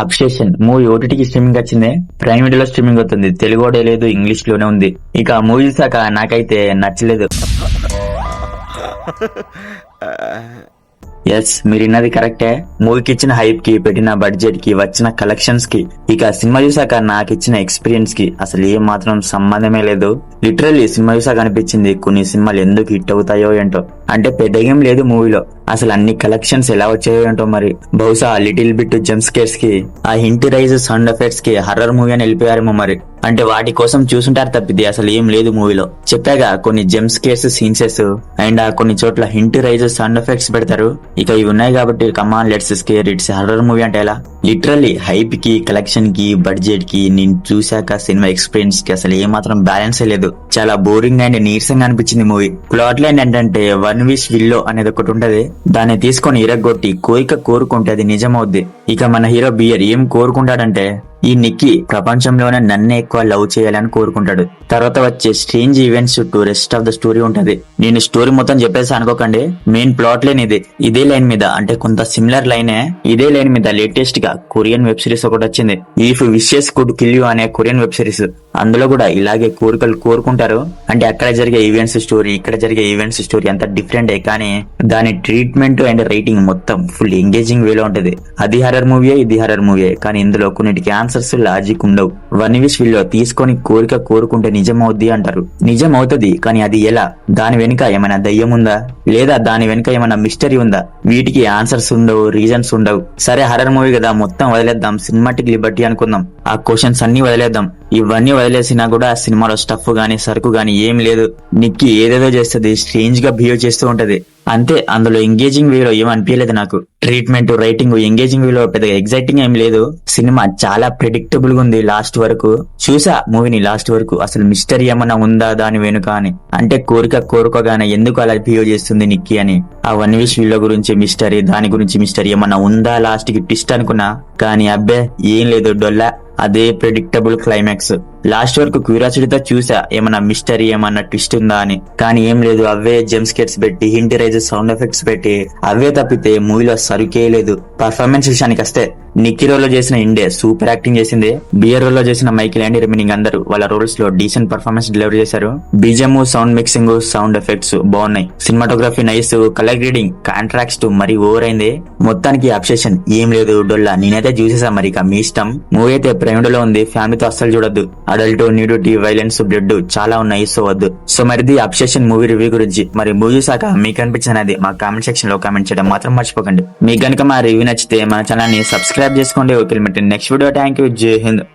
Obsession movie ఓటీటీకి streaming వచ్చింది. Prime వీడియోలో streaming అవుతుంది. తెలుగు కూడా లేదు, ఇంగ్లీష్ లోనే ఉంది. ఇక ఆ మూవీ చూసాక నాకైతే నచ్చలేదు. ఎస్, మీరు విన్నది కరెక్టే. మూవీకి ఇచ్చిన హైప్ కి, పెట్టిన బడ్జెట్ కి, వచ్చిన కలెక్షన్స్ కి, ఇక సినిమా చూసాక నాకు ఇచ్చిన ఎక్స్పీరియన్స్ కి అసలు ఏ మాత్రం సంబంధమే లేదు. లిటరల్లీ సినిమా చూసాక అనిపించింది కొన్ని సినిమాలు ఎందుకు హిట్ అవుతాయో ఏంటో. అంటే పెద్దగేం లేదు మూవీలో, అసలు అన్ని కలెక్షన్స్ ఎలా వచ్చాయో ఏంటో. మరి బహుశా లిటిల్ బిట్ జంప్ స్కేర్స్ కి, ఆ హింట్ రైజ్ సౌండ్ ఎఫెక్ట్స్ కి హర్రర్ మూవీ అని వెళ్ళిపోయారేమో మరి. అంటే వాటి కోసం చూసుంటారు తప్పిది అసలు ఏం లేదు మూవీలో. చెప్పాగా కొన్ని జంప్ స్కేర్స్ సీన్సెస్ అండ్ కొన్ని చోట్ల హింట్ రైజ్ సౌండ్ ఎఫెక్ట్స్ పెడతారు. ఇక ఇవి ఉన్నాయి కాబట్టి come on let's scare, it's horror movie అంటే ఎలా. లిటరల్లీ హైప్ కి, కలెక్షన్ కి, బడ్జెట్ కి, నేను చూసాక సినిమా ఎక్స్పీరియన్స్ కి అసలు ఏ మాత్రం బ్యాలెన్స్ లేదు. చాలా బోరింగ్ అండ్ నీరసంగా అనిపించింది మూవీ. ప్లాట్ లైన్ ఏంటంటే వన్ విష్ విల్లో అనేది ఒకటి ఉంటది. దాన్ని తీసుకొని ఇరగొట్టి కోరిక కోరుకుంటే అది నిజమవుద్ది. ఇక మన హీరో బియర్ ఏం కోరుకుంటాడంటే, ఈ నిక్కీ ప్రపంచంలోనే నన్నే ఎక్కువ లవ్ చేయాలని కోరుకుంటాడు. తర్వాత వచ్చే స్ట్రేంజ్ ఈవెంట్స్ చుట్టూ రెస్ట్ ఆఫ్ ద స్టోరీ ఉంటది. నేను స్టోరీ మొత్తం చెప్పేసి అనుకోకండి, మెయిన్ ప్లాట్ లైన్ ఇదే లైన్ మీద, అంటే కొంత సిమిలర్ లైనే ఇదే లైన్ మీద లేటెస్ట్ గా కొరియన్ వెబ్ సిరీస్ ఒకటి వచ్చింది, if wishes could kill you అనే కొరియన్ వెబ్ సిరీస్. అందులో కూడా ఇలాగే కోరికలు కోరుకుంటారు. అంటే అక్కడ జరిగే ఈవెంట్స్ స్టోరీ, ఇక్కడ జరిగే ఈవెంట్స్ స్టోరీ అంతా డిఫరెంట్. కానీ దాని ట్రీట్మెంట్ అండ్ రైటింగ్ మొత్తం ఫుల్ ఎంగేజింగ్ వేలో ఉంటది. అది హర్రర్ మూవీయే, ఇది హర్రర్ మూవీయే, కానీ ఇందులో కొన్నిటికి ఆన్సర్స్ లాజిక్ ఉండవు. వన్ విష్ విల్లో తీసుకొని కోరిక కోరుకుంటే నిజం అవుద్ది అంటారు. నిజం అవుతుంది, కానీ అది ఎలా? దాని వెనుక ఏమైనా దయ్యం ఉందా, లేదా దాని వెనుక ఏమైనా మిస్టరీ ఉందా? వీటికి ఆన్సర్స్ ఉండవు, రీజన్స్ ఉండవు. సరే హర్రర్ మూవీ కదా, మొత్తం వదిలేద్దాం, సినిమాటిక్ లిబర్టీ అనుకుందాం. ఆ క్వశ్చన్స్ అన్ని వదిలేద్దాం. ఇవన్నీ వదిలేసినా కూడా ఆ సినిమాలో స్టఫ్ గానీ, సరుకు గానీ ఏం లేదు. నిక్కి ఏదేదో చేస్తుంది, స్ట్రేంజ్ గా బిహేవ్ చేస్తూ ఉంటది అంతే. అందులో ఎంగేజింగ్ వేలో ఏం అనిపించలేదు నాకు. ట్రీట్మెంట్, రైటింగ్, ఎంగేజింగ్ వేలో పెద్దగా ఎగ్జైటింగ్ ఏం లేదు. సినిమా చాలా ప్రెడిక్టబుల్ గా ఉంది. లాస్ట్ వరకు చూసా మూవీని, లాస్ట్ వరకు అసలు మిస్టరీ ఏమన్నా ఉందా దాని వెనుక అని. అంటే కోరిక కోరుకోగానే ఎందుకు అలా బిహేవ్ చేస్తుంది నిక్కీ అని, ఆ వన్ విష్ వీళ్ళ గురించి మిస్టరీ, దాని గురించి మిస్టరీ ఏమన్నా ఉందా లాస్ట్ కి ట్విస్ట్ అనుకున్నా. కానీ అబ్బే ఏం లేదు, డొల్లా. అదే ప్రెడిక్టబుల్ క్లైమాక్స్. లాస్ట్ వరకు క్యూరియాసిటీతో చూసా ఏమన్నా మిస్టరీ, ఏమన్నా ట్విస్ట్ ఉందా అని. కానీ ఏం లేదు, అవే జంప్ స్కేర్స్ పెట్టి, హింట్ రైజెస్, సౌండ్ ఎఫెక్ట్స్ పెట్టి అవే తప్పితే మూవీలో సరుకే లేదు. పర్ఫార్మెన్స్ విషయానికి వస్తే నిక్కీ రోల్ లో చేసిన ఇండే సూపర్ యాక్టింగ్ చేసింది. బియర్ రోల్ లో చేసిన మైకిల్ అండ్ రిమైనింగ్ అందరూ వాళ్ళ రోల్స్ లో డీసెంట్ పర్ఫార్మెన్స్ డెలివరీ చేశారు. BGM, sound mixing, sound effects బాగున్నాయి. Cinematography nice, colour grading, contrast మరీ ఓవర్ అయింది. మొత్తానికి అబ్సెషన్ ఏం లేదు, డొల్లా. నేనైతే చూసేసా, మరి ఇక మీ ఇష్టం. మూవీ అయితే ప్రైమ్ లో ఉంది, ఫ్యామిలీతో అస్సలు చూడొద్దు. అడల్ట్, న్యూడిటీ, వైలెన్స్, బ్లడ్ చాలా ఉన్నాయి, సో వద్దు. సో మరిది అబ్సెషన్ మూవీ రివ్యూ గురించి. మరి మూవీ చూసాక మీకు అనిపించినది మా కామెంట్ సెక్షన్ లో కామెంట్ చేయడం మాత్రం మర్చిపోకండి. మీకు గనుక మా రివ్యూ నచ్చితే మా ఛానల్ ని సబ్స్క్రైబ్ చేసుకోండి. Okay, next video. Thank you. జై హింద్.